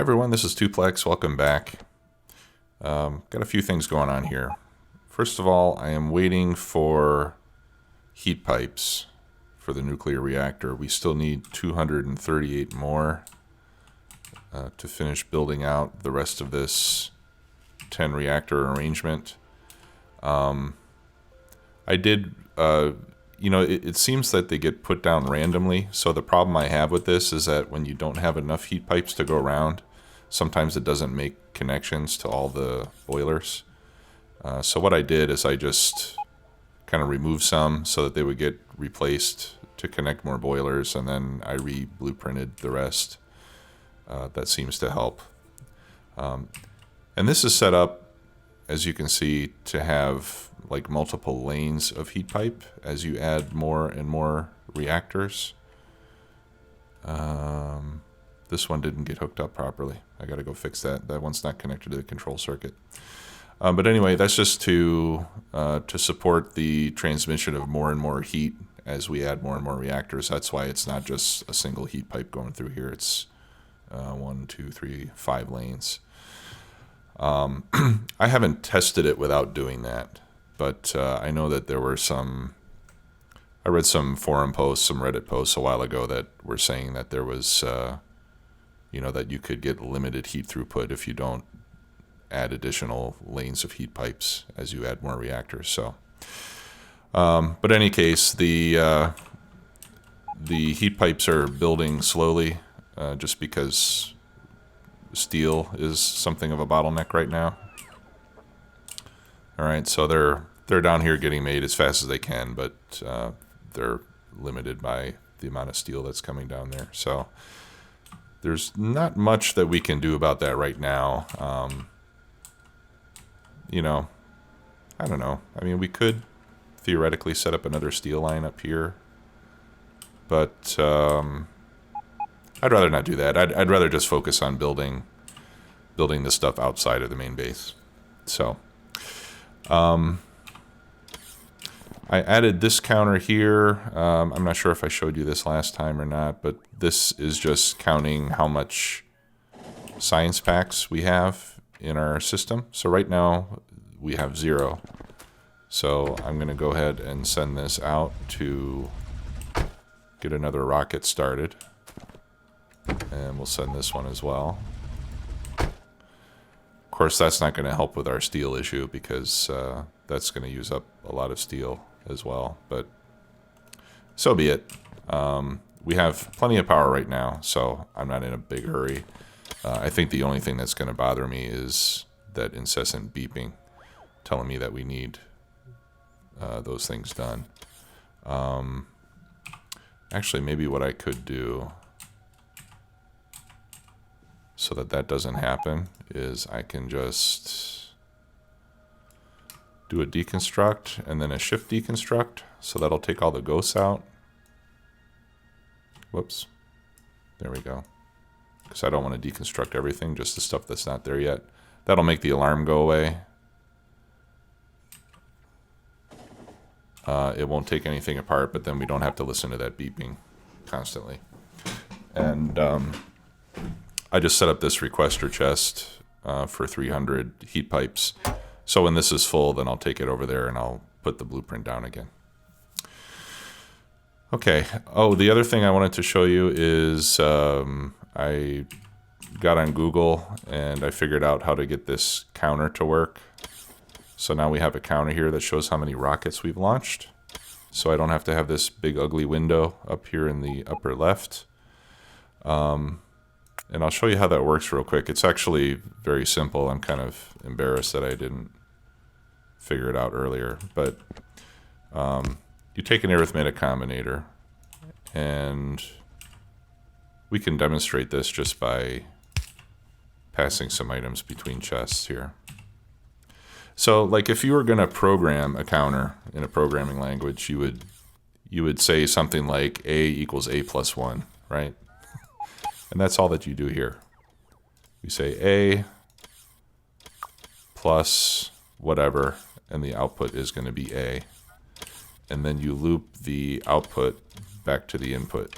everyone, this is Tuplex. Welcome back. Got a few things going on here. First of all, I am waiting for heat pipes for the nuclear reactor. We still need 238 more to finish building out the rest of this 10 reactor arrangement. I did, it seems that they get put down randomly. So the problem I have with this is that when you don't have enough heat pipes to go around, sometimes it doesn't make connections to all the boilers. So what I did is I just kind of removed some so that they would get replaced to connect more boilers, and then I re-blueprinted the rest. That seems to help. And this is set up, as you can see, to have like multiple lanes of heat pipe as you add more and more reactors. This one didn't get hooked up properly. I gotta go fix that. That one's not connected to the control circuit. But anyway, that's just to support the transmission of more and more heat as we add more and more reactors. That's why it's not just a single heat pipe going through here. It's 1, 2, 3, 5 lanes. I haven't tested it without doing that, but I know that there were I read some forum posts, some Reddit posts a while ago that were saying that there was, that you could get limited heat throughput if you don't add additional lanes of heat pipes as you add more reactors. So, but in any case, the heat pipes are building slowly, just because steel is something of a bottleneck right now. All right, so they're down here getting made as fast as they can, but they're limited by the amount of steel that's coming down there. So there's not much that we can do about that right now. I don't know. I mean, we could theoretically set up another steel line up here, but I'd rather not do that. I'd rather just focus on building the stuff outside of the main base. So I added this counter here. I'm not sure if I showed you this last time or not, but this is just counting how much science packs we have in our system. So right now we have 0. So I'm going to go ahead and send this out to get another rocket started. And we'll send this one as well. Of course, that's not going to help with our steel issue because that's going to use up a lot of steel as well. But so be it. We have plenty of power right now, so I'm not in a big hurry. I think the only thing that's going to bother me is that incessant beeping telling me that we need those things done. Actually, maybe what I could do so that doesn't happen is I can just do a deconstruct and then a shift deconstruct. So that'll take all the ghosts out. Whoops. There we go. Because I don't want to deconstruct everything, just the stuff that's not there yet. That'll make the alarm go away. It won't take anything apart, but then we don't have to listen to that beeping constantly. And I just set up this requester chest for 300 heat pipes. So when this is full, then I'll take it over there and I'll put the blueprint down again. Okay. Oh, the other thing I wanted to show you is I got on Google and I figured out how to get this counter to work. So now we have a counter here that shows how many rockets we've launched. So I don't have to have this big ugly window up here in the upper left. And I'll show you how that works real quick. It's actually very simple. I'm kind of embarrassed that I didn't figure it out earlier. But you take an arithmetic combinator, and we can demonstrate this just by passing some items between chests here. So like if you were going to program a counter in a programming language, you would say something like A equals A plus 1, right? And that's all that you do here. You say A plus whatever, and the output is going to be A. And then you loop the output back to the input.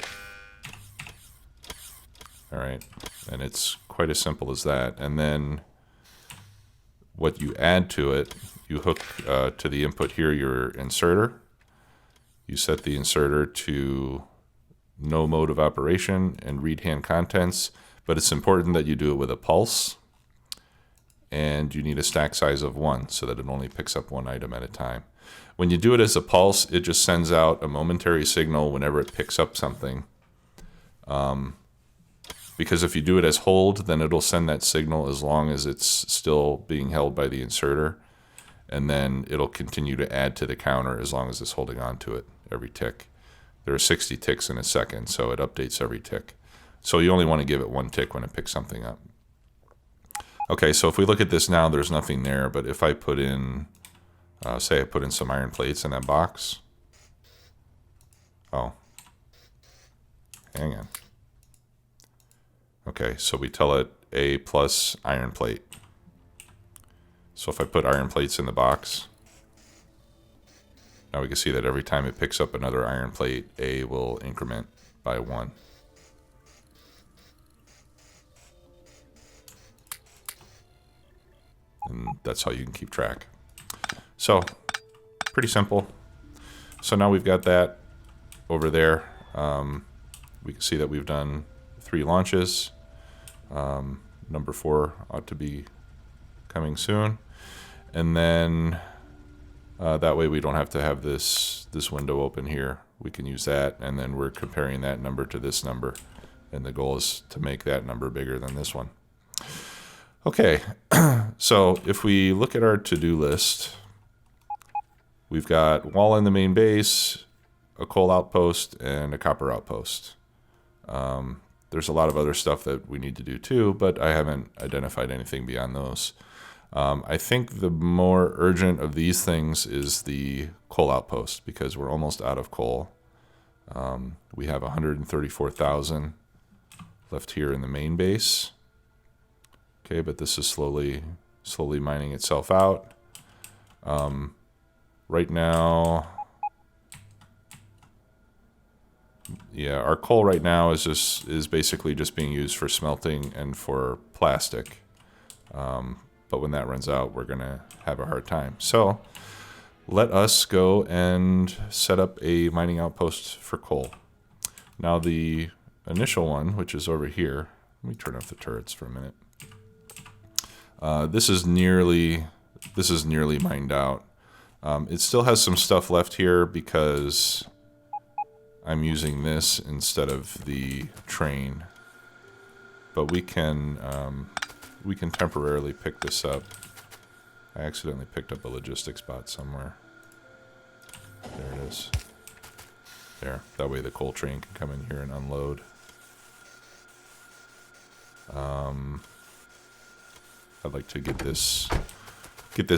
All right, and it's quite as simple as that. And then what you add to it, you hook to the input here your inserter. You set the inserter to no mode of operation and read hand contents, but it's important that you do it with a pulse, and you need a stack size of 1 so that it only picks up one item at a time. When you do it as a pulse, it just sends out a momentary signal whenever it picks up something. Because if you do it as hold, then it'll send that signal as long as it's still being held by the inserter, and then it'll continue to add to the counter as long as it's holding on to it every tick. There are 60 ticks in a second, so it updates every tick. So you only want to give it 1 tick when it picks something up. Okay, so if we look at this now, there's nothing there, but if I put in, say I put in some iron plates in that box. Oh, hang on. Okay, so we tell it A plus iron plate. So if I put iron plates in the box, now we can see that every time it picks up another iron plate, A will increment by 1. And that's how you can keep track. So, pretty simple. So now we've got that over there. We can see that we've done 3 launches. Number 4 ought to be coming soon. And then that way we don't have to have this window open here. We can use that, and then we're comparing that number to this number. And the goal is to make that number bigger than this one. Okay, so if we look at our to-do list, we've got wall in the main base, a coal outpost, and a copper outpost. There's a lot of other stuff that we need to do too, but I haven't identified anything beyond those. I think the more urgent of these things is the coal outpost, because we're almost out of coal. We have 134,000 left here in the main base. Okay, but this is slowly mining itself out. Right now, yeah, our coal right now is basically just being used for smelting and for plastic. But when that runs out, we're gonna have a hard time. So let us go and set up a mining outpost for coal. Now the initial one, which is over here, let me turn off the turrets for a minute. This is nearly mined out. It still has some stuff left here because I'm using this instead of the train, but we can temporarily pick this up. I accidentally picked up a logistics bot somewhere. There it is. There. That way the coal train can come in here and unload. I'd like to get this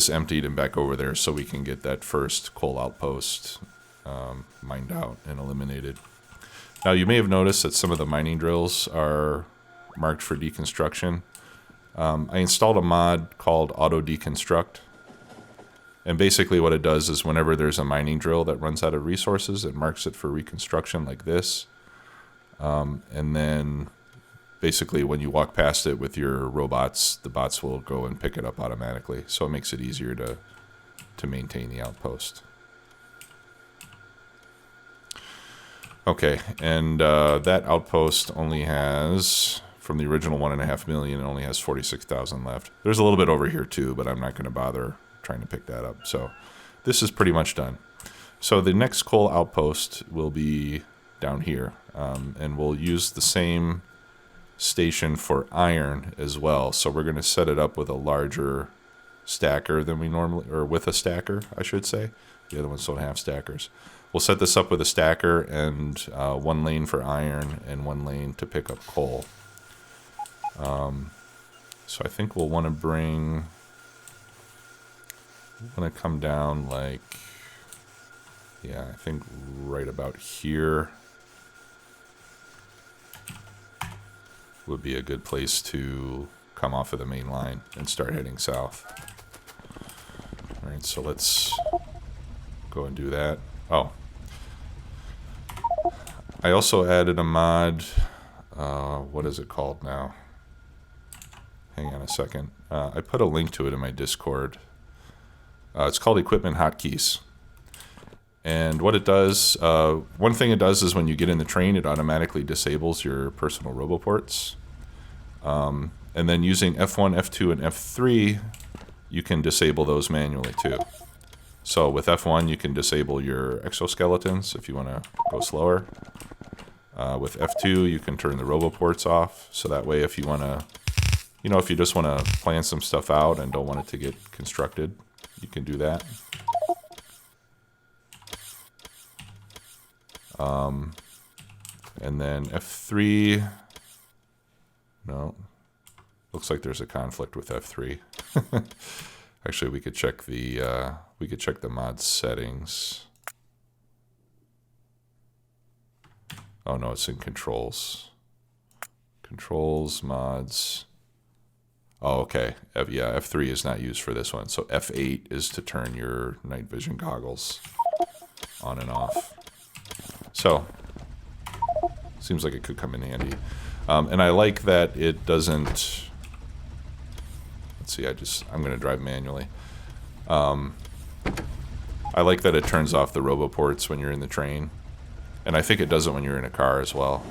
emptied and back over there so we can get that first coal outpost mined out and eliminated. Now you may have noticed that some of the mining drills are marked for deconstruction. I installed a mod called Auto Deconstruct, and basically what it does is whenever there's a mining drill that runs out of resources, it marks it for reconstruction like this, and then basically when you walk past it with your robots, the bots will go and pick it up automatically, so it makes it easier to maintain the outpost. Okay, and that outpost only has, from the original 1.5 million, it only has 46,000 left. There's a little bit over here too, but I'm not going to bother trying to pick that up. So this is pretty much done. So the next coal outpost will be down here, and we'll use the same station for iron as well. So we're going to set it up with a larger stacker than we normally, or with a stacker, I should say. The other ones don't have stackers. We'll set this up with a stacker and 1 lane for iron and 1 lane to pick up coal. So I think we'll want to come down like, yeah, I think right about here would be a good place to come off of the main line and start heading south. All right, so let's go and do that. Oh, I also added a mod, what is it called now? hang on a second. I put a link to it in my Discord. It's called Equipment Hotkeys. And what it does, one thing it does is when you get in the train, it automatically disables your personal roboports. And then using F1, F2, and F3, you can disable those manually too. So with F1, you can disable your exoskeletons if you want to go slower. With F2, you can turn the roboports off. So that way, if you want to, if you just want to plan some stuff out and don't want it to get constructed, you can do that. And then F3, no, looks like there's a conflict with F3. Actually, we could check the mod settings. Oh no, it's in controls. Controls, mods. Oh, okay. Yeah, F3 is not used for this one. So F8 is to turn your night vision goggles on and off. So, seems like it could come in handy. And I like that it doesn't... Let's see, I'm going to drive manually. I like that it turns off the roboports when you're in the train. And I think it does it when you're in a car as well.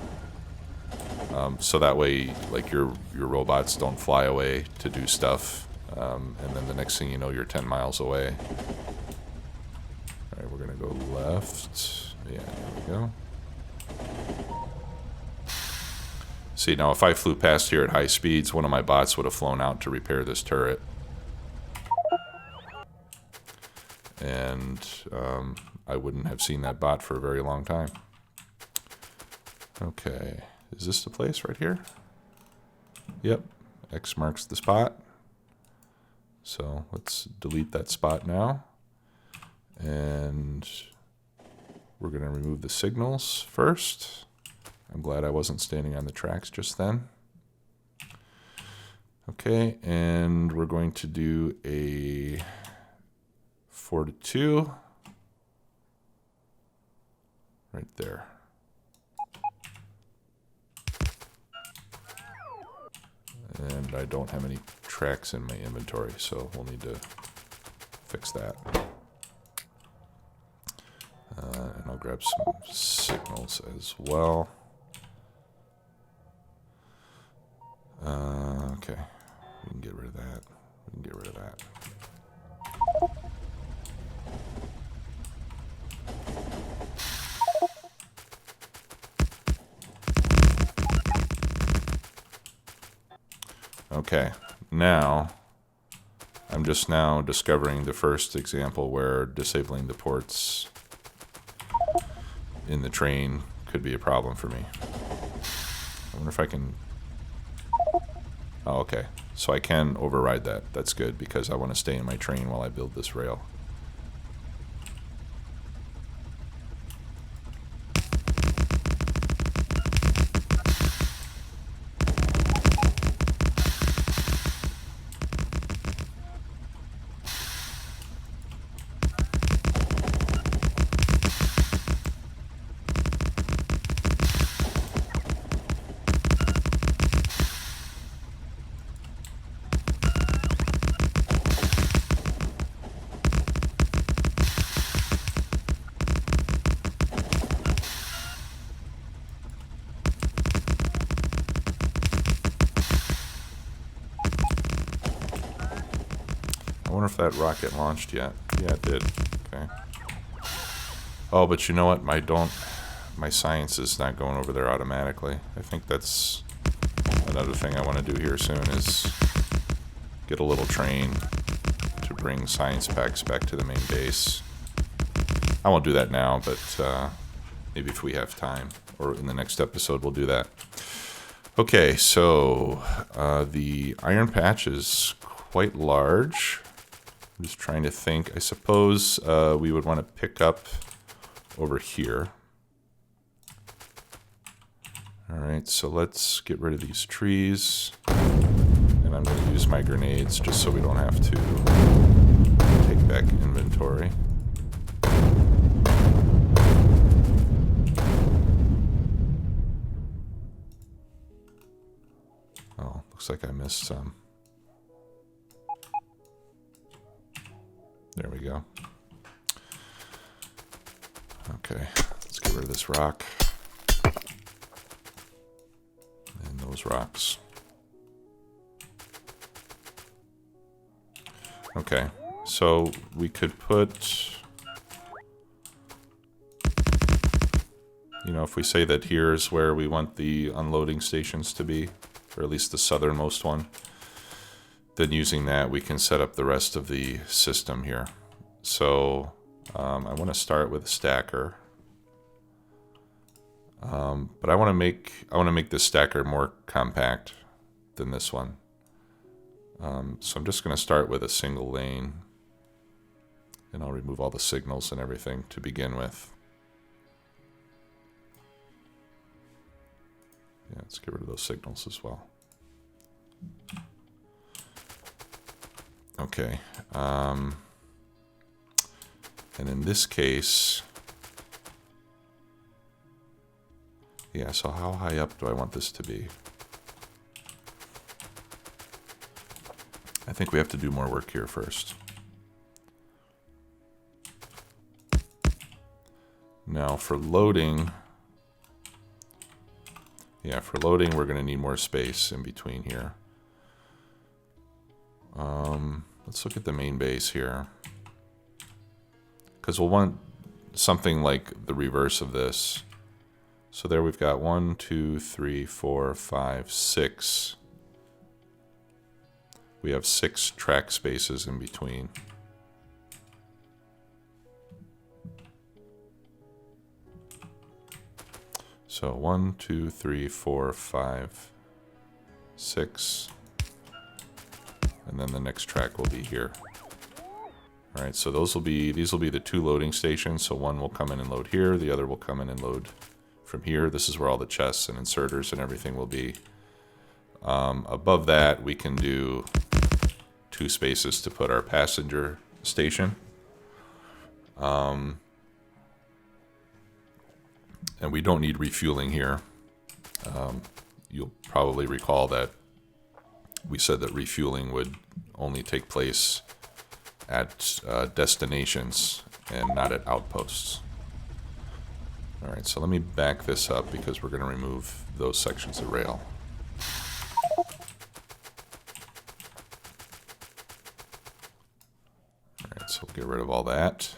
So that way, like, your robots don't fly away to do stuff. And then the next thing you know, you're 10 miles away. Alright, we're going to go left. Yeah, there we go. See, now if I flew past here at high speeds, one of my bots would have flown out to repair this turret. And I wouldn't have seen that bot for a very long time. Okay, is this the place right here? Yep, X marks the spot. So let's delete that spot now. And we're going to remove the signals first. I'm glad I wasn't standing on the tracks just then. Okay, and we're going to do a 4 to 2. Right there. And I don't have any tracks in my inventory, so we'll need to fix that. And I'll grab some signals as well. Okay, we can get rid of that. We can get rid of that. Okay, now I'm just now discovering the first example where disabling the ports in the train could be a problem for me. I wonder if I can... Oh, okay. So I can override that. That's good because I want to stay in my train while I build this rail. I wonder if that rocket launched yet. Yeah, it did. Okay. Oh, but you know what? My science is not going over there automatically. I think that's another thing I want to do here soon is get a little train to bring science packs back to the main base. I won't do that now, but maybe if we have time, or in the next episode we'll do that. Okay, so the iron patch is quite large. I'm just trying to think. I suppose we would want to pick up over here. Alright, so let's get rid of these trees. And I'm going to use my grenades just so we don't have to take back inventory. Oh, looks like I missed some. There we go. Okay, let's get rid of this rock. And those rocks. Okay, so we could put, you know, if we say that here's where we want the unloading stations to be, or at least the southernmost one, then using that we can set up the rest of the system here. So I want to start with a stacker, but I want to make this stacker more compact than this one. So I'm just going to start with a single lane, and I'll remove all the signals and everything to begin with. Yeah, let's get rid of those signals as well. Okay. And in this case, yeah, so how high up do I want this to be? I think we have to do more work here first. Now for loading, yeah, for loading we're going to need more space in between here. Let's look at the main base here, because we'll want something like the reverse of this. So there we've got 1, 2, 3, 4, 5, 6. We have 6 track spaces in between. So 1, 2, 3, 4, 5, 6. And then the next track will be here. All right, so these will be the 2 loading stations. So one will come in and load here, the other will come in and load from here. This is where all the chests and inserters and everything will be. Above that, we can do 2 spaces to put our passenger station. And we don't need refueling here. You'll probably recall that we said that refueling would only take place at destinations and not at outposts. All right, so let me back this up because we're going to remove those sections of rail. All right, so we'll get rid of all that.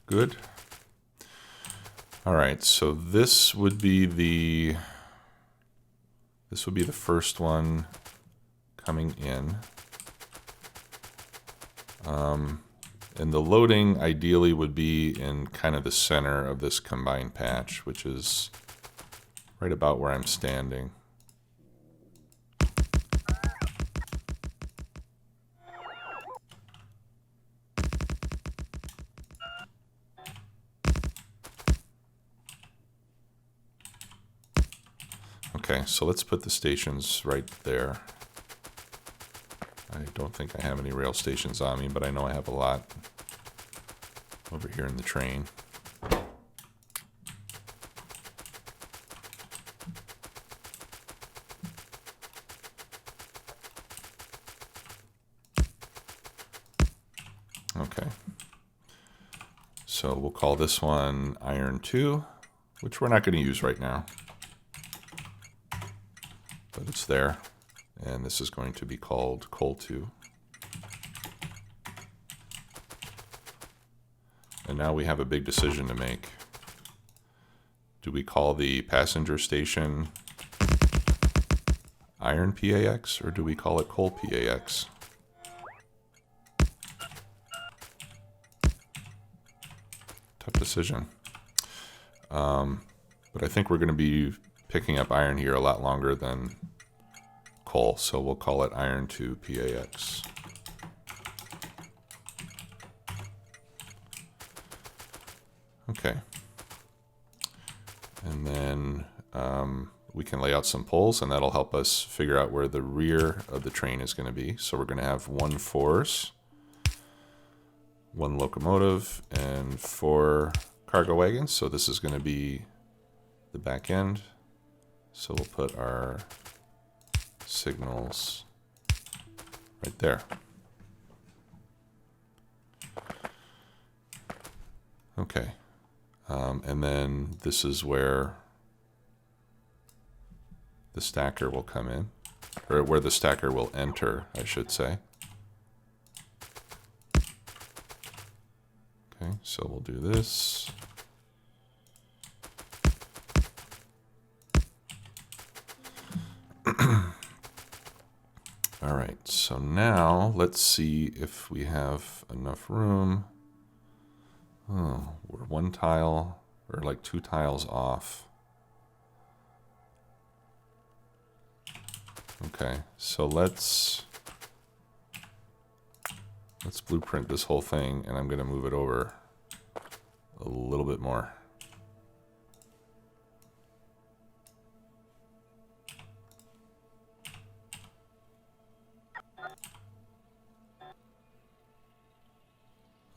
Good. All right, so this would be the first one coming in. And the loading ideally would be in kind of the center of this combined patch, which is right about where I'm standing. Okay, so let's put the stations right there. I don't think I have any rail stations on me, but I know I have a lot over here in the train. Okay. So we'll call this one Iron 2, which we're not going to use right now. But it's there. And this is going to be called Coal 2. And now we have a big decision to make. Do we call the passenger station Iron PAX, or do we call it Coal PAX? Tough decision. But I think we're going to be picking up iron here a lot longer than coal, so we'll call it Iron 2 PAX. Okay. And then we can lay out some poles, and that'll help us figure out where the rear of the train is going to be. So we're going to have 1 force, 1 locomotive, and 4 cargo wagons. So this is going to be the back end. So we'll put our signals right there. Okay. And then this is where the stacker will come in, or where the stacker will enter, I should say. Okay, so we'll do this. All right, so now let's see if we have enough room. Oh, we're one tile, or like 2 tiles off. Okay, so let's blueprint this whole thing, and I'm going to move it over a little bit more.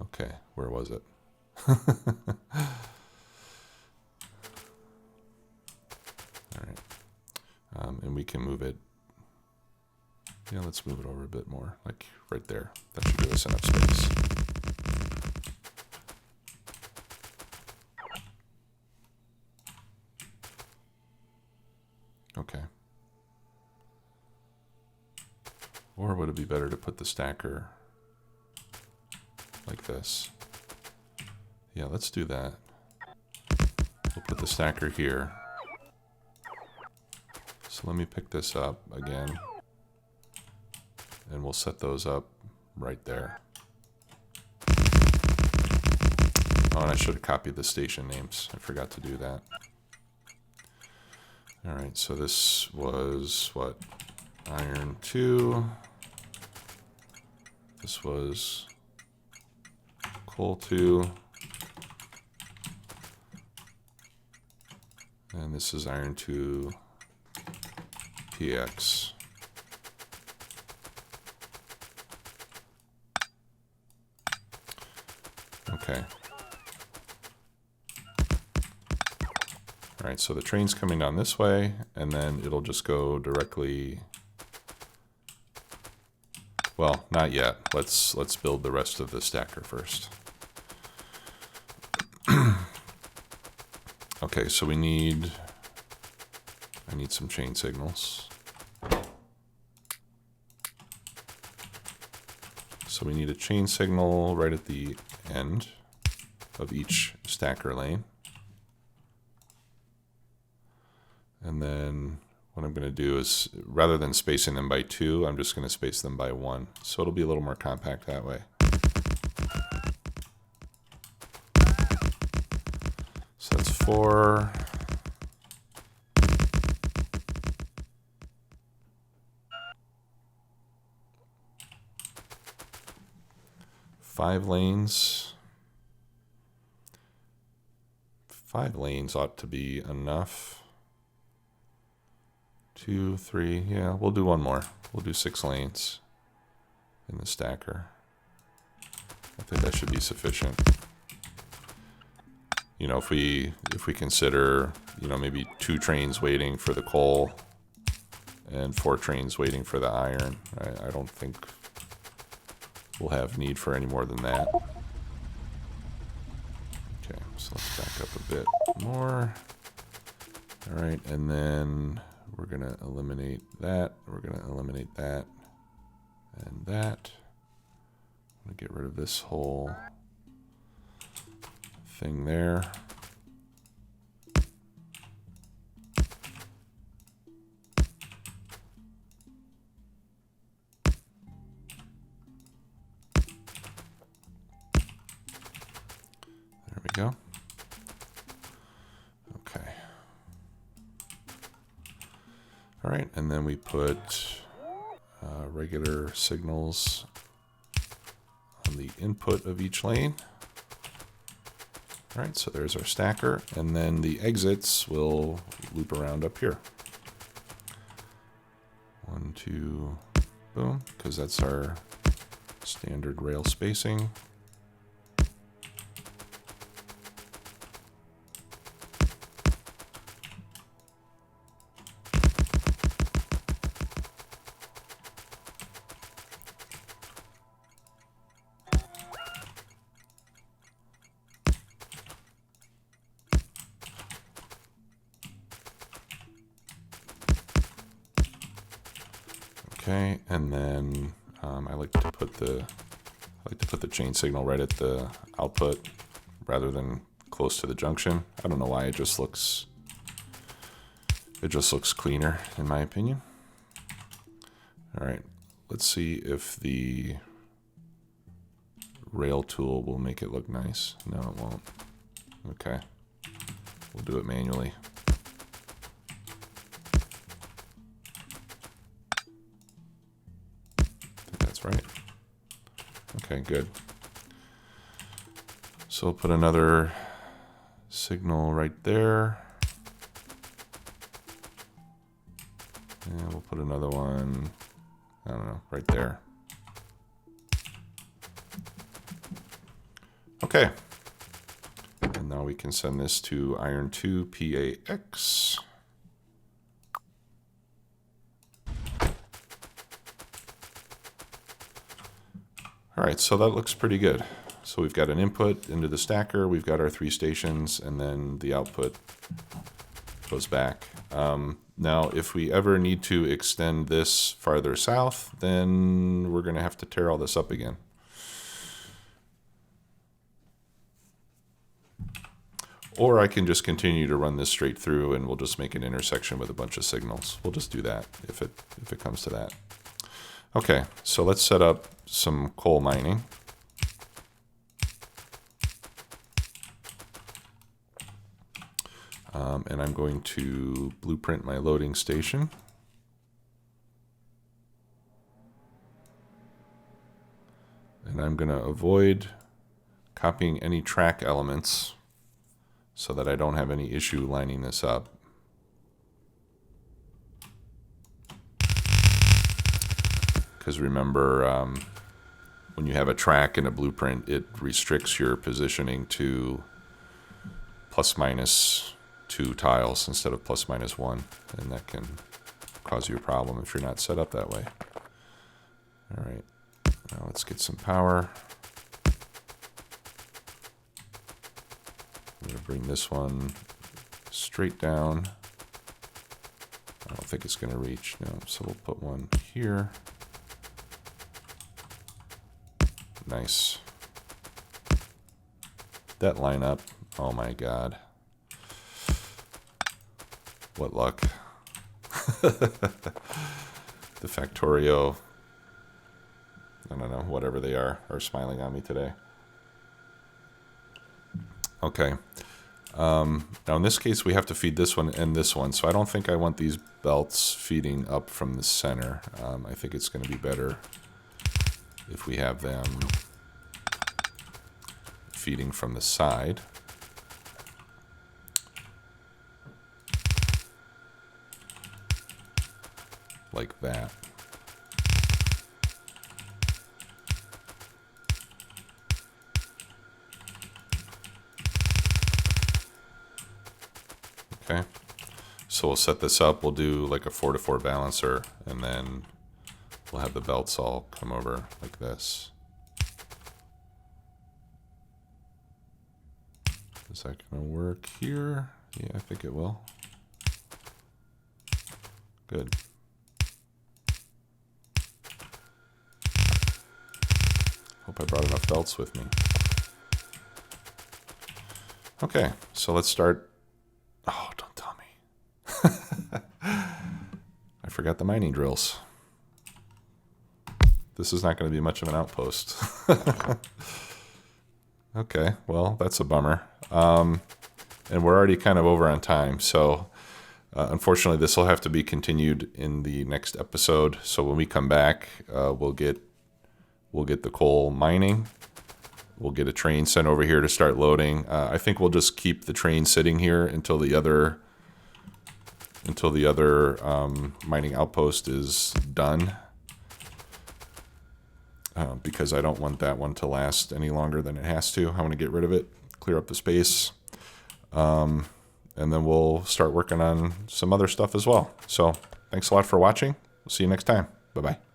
Okay, where was it? All right. And we can move it. Yeah, let's move it over a bit more, like right there. That should give us enough space. Okay. Or would it be better to put the stacker like this? Yeah, let's do that. We'll put the stacker here. So let me pick this up again. And we'll set those up right there. Oh, and I should have copied the station names. I forgot to do that. All right, so this was what? Iron 2. This was coal 2. And this is Iron 2 PX. Okay. All right, so the train's coming down this way, and then it'll just go directly. Well, not yet. Let's build the rest of the stacker first. Okay, so I need some chain signals. So we need a chain signal right at the end of each stacker lane. And then what I'm going to do is, rather than spacing them by 2, I'm just going to space them by 1. So it'll be a little more compact that way. So that's 4. Five lanes. 5 lanes ought to be enough. 2, 3, yeah, we'll do one more. We'll do 6 lanes in the stacker. I think that should be sufficient. You know, if we consider, you know, maybe 2 trains waiting for the coal and 4 trains waiting for the iron, I don't think we'll have need for any more than that. Okay, so let's back up a bit more. All right, and then we're going to eliminate that. We're going to eliminate that and that. I'm going to get rid of this whole thing there. There we go. Okay. All right, and then we put regular signals on the input of each lane. All right, so there's our stacker, and then the exits will loop around up here. 1, 2, boom, because that's our standard rail spacing. Okay, and then I like to put the chain signal right at the output rather than close to the junction. I don't know why, it just looks cleaner in my opinion. All right, let's see if the rail tool will make it look nice. No, it won't. Okay, we'll do it manually. I think that's right. Okay, good. So we'll put another signal right there. And we'll put another one, I don't know, right there. Okay. And now we can send this to iron 2 PAX. All right, so that looks pretty good. So we've got an input into the stacker, we've got our 3 stations, and then the output goes back. Now, if we ever need to extend this farther south, then we're going to have to tear all this up again. Or I can just continue to run this straight through and we'll just make an intersection with a bunch of signals. We'll just do that if it comes to that. Okay, so let's set up some coal mining. And I'm going to blueprint my loading station. And I'm going to avoid copying any track elements so that I don't have any issue lining this up. Because remember, when you have a track in a blueprint, it restricts your positioning to plus minus 2 tiles instead of plus minus 1, and that can cause you a problem if you're not set up that way. All right, now let's get some power. I'm going to bring this one straight down. I don't think it's going to reach. No, so we'll put one here. Nice. That lineup, oh my god. What luck. The Factorio, I don't know, whatever they are smiling on me today. Okay. Now in this case, we have to feed this one and this one, so I don't think I want these belts feeding up from the center. I think it's going to be better if we have them feeding from the side. Like that. Okay, so we'll set this up. We'll do like a 4-to-4 balancer, and then we'll have the belts all come over like this. Is that going to work here? Yeah, I think it will. Good. Hope I brought enough belts with me. Okay, so let's start. Oh, don't tell me. I forgot the mining drills. This is not going to be much of an outpost. Okay, well, that's a bummer. And we're already kind of over on time, so unfortunately this will have to be continued in the next episode. So when we come back, we'll get the coal mining. We'll get a train sent over here to start loading. I think we'll just keep the train sitting here until the other mining outpost is done. Because I don't want that one to last any longer than it has to. I want to get rid of it, clear up the space, and then we'll start working on some other stuff as well. So thanks a lot for watching. We'll see you next time. Bye-bye.